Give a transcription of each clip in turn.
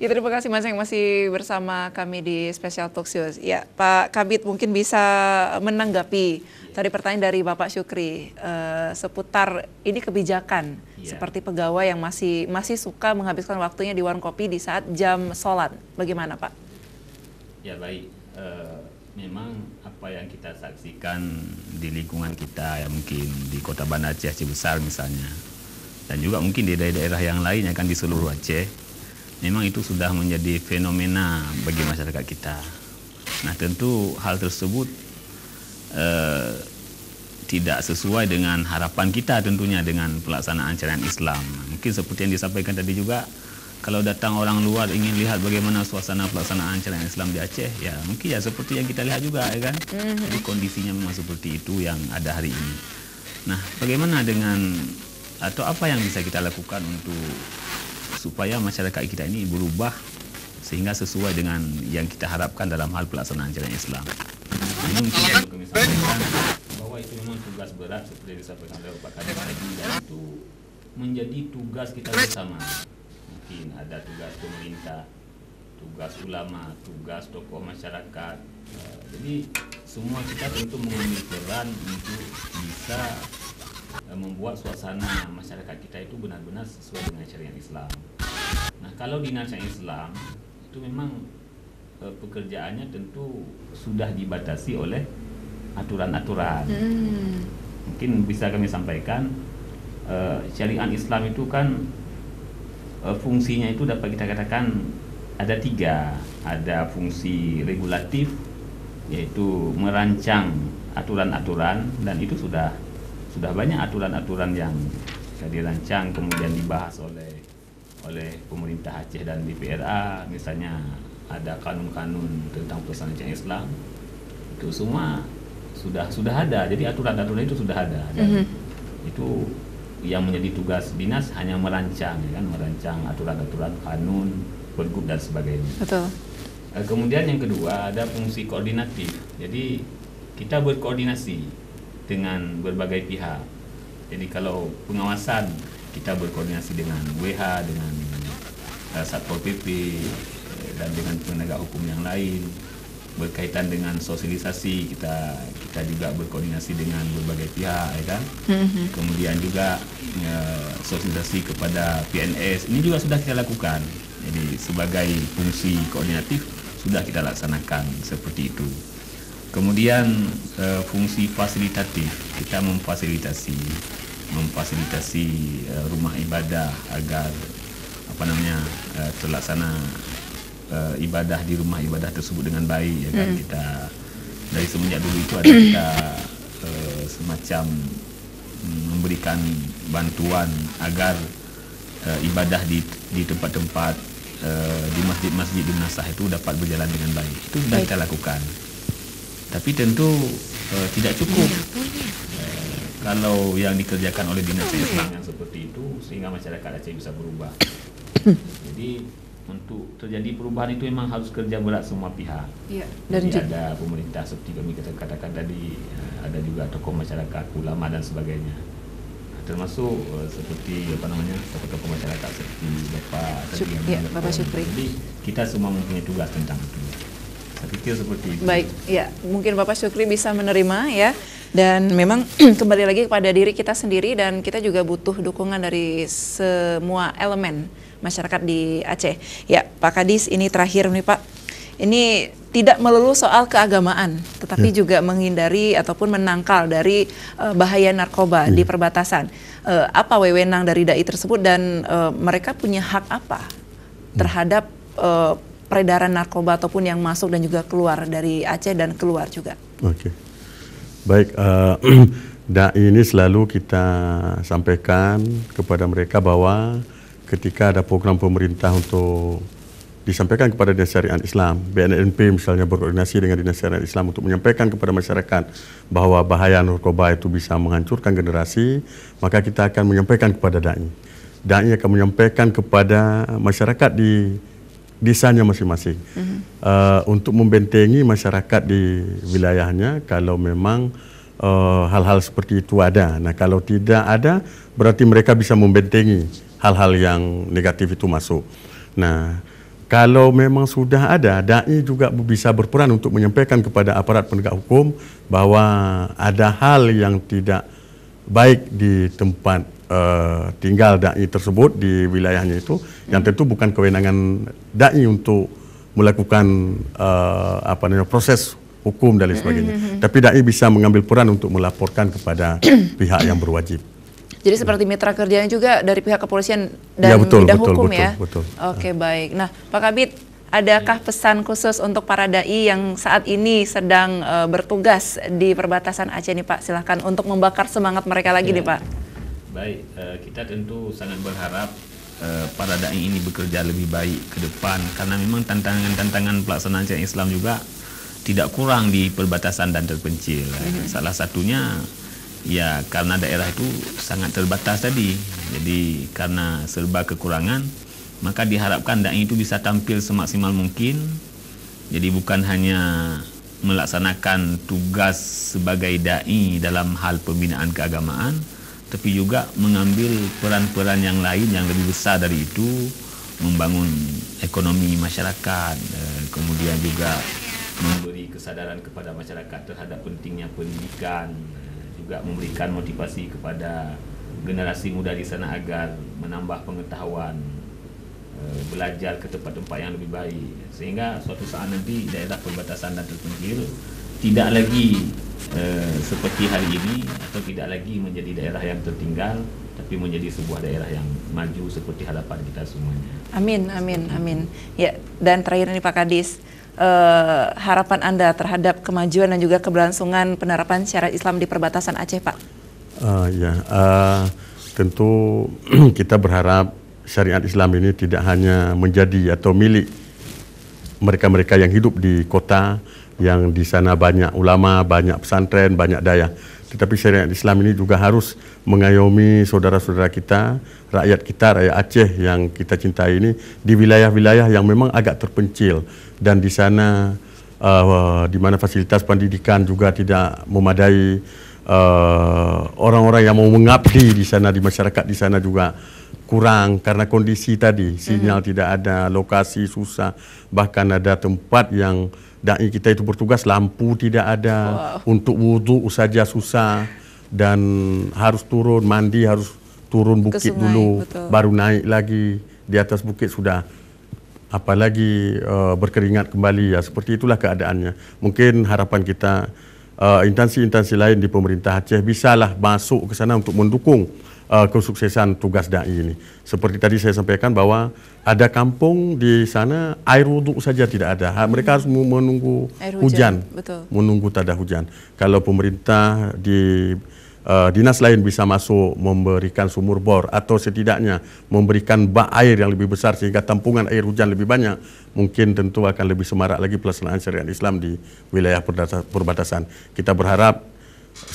terima kasih Mas yang masih bersama kami di Special Talk Show. Ya, Pak Kabid mungkin bisa menanggapi tadi pertanyaan dari Bapak Syukri seputar ini kebijakan seperti pegawai yang masih suka menghabiskan waktunya di warung kopi di saat jam sholat. Bagaimana Pak? Ya baik, memang apa yang kita saksikan di lingkungan kita, ya mungkin di Kota Banda Aceh Besar misalnya, dan juga mungkin di daerah-daerah yang lain kan di seluruh Aceh. Memang itu sudah menjadi fenomena bagi masyarakat kita. Nah tentu hal tersebut tidak sesuai dengan harapan kita tentunya dengan pelaksanaan syariat Islam. Mungkin seperti yang disampaikan tadi juga, kalau datang orang luar ingin lihat bagaimana suasana pelaksanaan syariat Islam di Aceh, ya mungkin ya seperti yang kita lihat juga, ya kan? Jadi kondisinya memang seperti itu yang ada hari ini. Nah bagaimana dengan, atau apa yang bisa kita lakukan untuk supaya masyarakat kita ini berubah sehingga sesuai dengan yang kita harapkan dalam hal pelaksanaan syariat Islam. Ini mungkin yang kami sampaikan bahwa itu memang tugas berat seperti yang disampaikan oleh Pak Kadis tadi, dan itu menjadi tugas kita bersama. Mungkin ada tugas pemerintah, tugas ulama, tugas tokoh masyarakat. Jadi semua kita tentu mengambil peran untuk bisa membuat suasana masyarakat kita itu benar-benar sesuai dengan syariat Islam. Nah kalau di syariat Islam itu memang pekerjaannya tentu sudah dibatasi oleh aturan-aturan. Mungkin bisa kami sampaikan, syariat Islam itu kan fungsinya itu dapat kita katakan ada 3. Ada fungsi regulatif, yaitu merancang aturan-aturan, dan itu sudah banyak aturan-aturan yang dirancang kemudian dibahas oleh pemerintah Aceh dan DPRA. Misalnya ada kanun-kanun tentang pelaksanaan syariat Islam, itu semua sudah ada. Jadi aturan-aturan itu sudah ada, dan itu yang menjadi tugas dinas hanya merancang, ya kan, merancang aturan-aturan, kanun, pergub dan sebagainya. Betul. Kemudian yang kedua ada fungsi koordinatif. Jadi kita berkoordinasi dengan berbagai pihak. Jadi kalau pengawasan kita berkoordinasi dengan WH, dengan Satpol PP, dan dengan penegak hukum yang lain. Berkaitan dengan sosialisasi kita juga berkoordinasi dengan berbagai pihak, ya kan. Kemudian juga sosialisasi kepada PNS, ini juga sudah kita lakukan. Jadi sebagai fungsi koordinatif sudah kita laksanakan seperti itu. Kemudian fungsi fasilitatif, kita memfasilitasi rumah ibadah agar terlaksana ibadah di rumah ibadah tersebut dengan baik, ya kan. Kita dari semenjak dulu itu ada kita semacam memberikan bantuan agar ibadah di tempat-tempat di masjid-masjid di Nasah itu dapat berjalan dengan baik. Itu sudah kita lakukan. Tapi tentu tidak cukup kalau yang dikerjakan oleh dinas Islam yang seperti itu sehingga masyarakat Aceh bisa berubah. Jadi untuk terjadi perubahan itu memang harus kerja berat semua pihak. Jadi ada pemerintah seperti kami katakan tadi, ada juga tokoh masyarakat, ulama dan sebagainya. Termasuk seperti tokoh-tokoh masyarakat seperti Bapak Syukri. Jadi kita semua mempunyai tugas tentang itu. Saya pikir seperti itu. Baik, ya mungkin Bapak Syukri bisa menerima, ya. Dan memang kembali lagi kepada diri kita sendiri, dan kita juga butuh dukungan dari semua elemen masyarakat di Aceh. Ya, Pak Kadis, ini terakhir nih Pak. Ini tidak melulu soal keagamaan, tetapi juga menghindari ataupun menangkal dari bahaya narkoba di perbatasan. Apa wewenang dari dai tersebut, dan mereka punya hak apa terhadap peredaran narkoba ataupun yang masuk dan juga keluar dari Aceh dan keluar juga? Oke. Baik, dai ini selalu kita sampaikan kepada mereka bahwa ketika ada program pemerintah untuk disampaikan kepada Dinas Syariat Islam, BNNP misalnya berkoordinasi dengan Dinas Syariat Islam untuk menyampaikan kepada masyarakat bahwa bahaya narkoba itu bisa menghancurkan generasi, maka kita akan menyampaikan kepada dai. Dai akan menyampaikan kepada masyarakat di desanya masing-masing untuk membentengi masyarakat di wilayahnya kalau memang hal-hal seperti itu ada. Nah, kalau tidak ada, berarti mereka bisa membentengi hal-hal yang negatif itu masuk. Nah, kalau memang sudah ada, dai juga bisa berperan untuk menyampaikan kepada aparat penegak hukum bahwa ada hal yang tidak baik di tempat tinggal dai tersebut di wilayahnya itu, yang tentu bukan kewenangan dai untuk melakukan proses hukum dan lain sebagainya. Tapi dai bisa mengambil peran untuk melaporkan kepada pihak yang berwajib. Jadi seperti mitra kerjanya juga dari pihak kepolisian dan ya, betul, bidang betul, hukum betul, ya. Betul. Oke, baik. Nah, Pak Kabid, adakah pesan khusus untuk para dai yang saat ini sedang bertugas di perbatasan Aceh nih Pak? Silahkan untuk membakar semangat mereka lagi nih Pak. Baik, kita tentu sangat berharap para dai ini bekerja lebih baik ke depan, karena memang tantangan pelaksanaan syariat Islam juga tidak kurang di perbatasan dan terpencil. Salah satunya ya karena daerah itu sangat terbatas tadi. Jadi karena serba kekurangan, maka diharapkan dai itu bisa tampil semaksimal mungkin. Jadi bukan hanya melaksanakan tugas sebagai dai dalam hal pembinaan keagamaan, tapi juga mengambil peran-peran yang lain yang lebih besar dari itu, membangun ekonomi masyarakat, kemudian juga memberi kesadaran kepada masyarakat terhadap pentingnya pendidikan, juga memberikan motivasi kepada generasi muda di sana agar menambah pengetahuan, belajar ke tempat-tempat yang lebih baik, sehingga suatu saat nanti daerah perbatasan dan terpencil tidak lagi seperti hari ini, atau tidak lagi menjadi daerah yang tertinggal, tapi menjadi sebuah daerah yang maju seperti harapan kita semuanya. Amin, amin, amin. Ya, dan terakhir ini Pak Kadis, harapan Anda terhadap kemajuan dan juga keberlangsungan penerapan syariat Islam di perbatasan Aceh, Pak? Tentu kita berharap syariat Islam ini tidak hanya menjadi atau milik mereka-mereka yang hidup di kota, yang di sana banyak ulama, banyak pesantren, banyak daya. Tetapi syariat Islam ini juga harus mengayomi saudara-saudara kita, rakyat Aceh yang kita cintai ini di wilayah-wilayah yang memang agak terpencil, dan di sana di mana fasilitas pendidikan juga tidak memadai, orang-orang yang mau mengabdi di sana, di masyarakat di sana juga kurang karena kondisi tadi, sinyal tidak ada, lokasi susah, bahkan ada tempat yang dai kita itu bertugas lampu tidak ada, untuk wudhu saja susah, dan harus turun mandi, harus turun bukit sungai, dulu, betul, baru naik lagi di atas bukit sudah apalagi berkeringat kembali, ya seperti itulah keadaannya. Mungkin harapan kita instansi-instansi lain di pemerintah Aceh bisalah masuk ke sana untuk mendukung kesuksesan tugas dai ini. Seperti tadi saya sampaikan bahwa ada kampung di sana air wudhu saja tidak ada. Mereka harus menunggu hujan, menunggu tada hujan. Kalau pemerintah di dinas lain bisa masuk memberikan sumur bor atau setidaknya memberikan bak air yang lebih besar sehingga tampungan air hujan lebih banyak, mungkin tentu akan lebih semarak lagi pelaksanaan syariat Islam di wilayah perbatasan. Kita berharap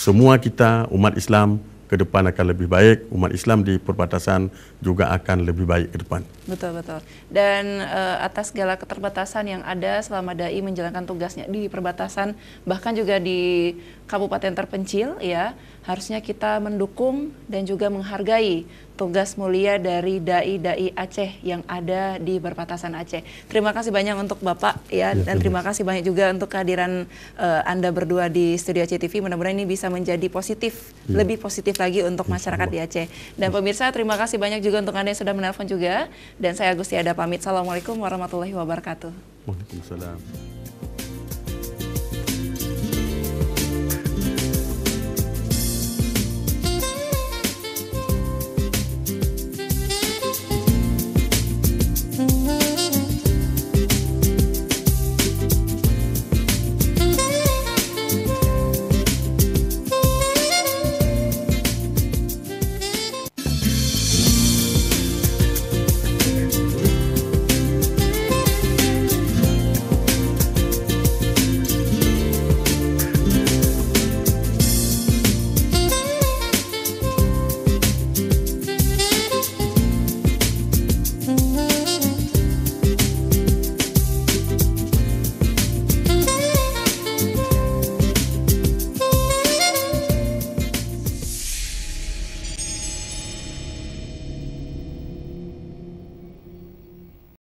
semua kita umat Islam ke depan akan lebih baik, umat Islam di perbatasan juga akan lebih baik ke depan. Betul, betul. Dan atas segala keterbatasan yang ada selama dai menjalankan tugasnya di perbatasan, bahkan juga di kabupaten terpencil, ya, harusnya kita mendukung dan juga menghargai tugas mulia dari dai-dai Aceh yang ada di perbatasan Aceh. Terima kasih banyak untuk Bapak, ya, dan terima kasih banyak juga untuk kehadiran Anda berdua di Studio Aceh TV. Mudah-mudahan ini bisa menjadi positif, lebih positif lagi untuk masyarakat di Aceh. Dan pemirsa, terima kasih banyak juga untuk Anda yang sudah menelpon juga. Dan saya Agustiada pamit. Assalamualaikum warahmatullahi wabarakatuh. Waalaikumsalam.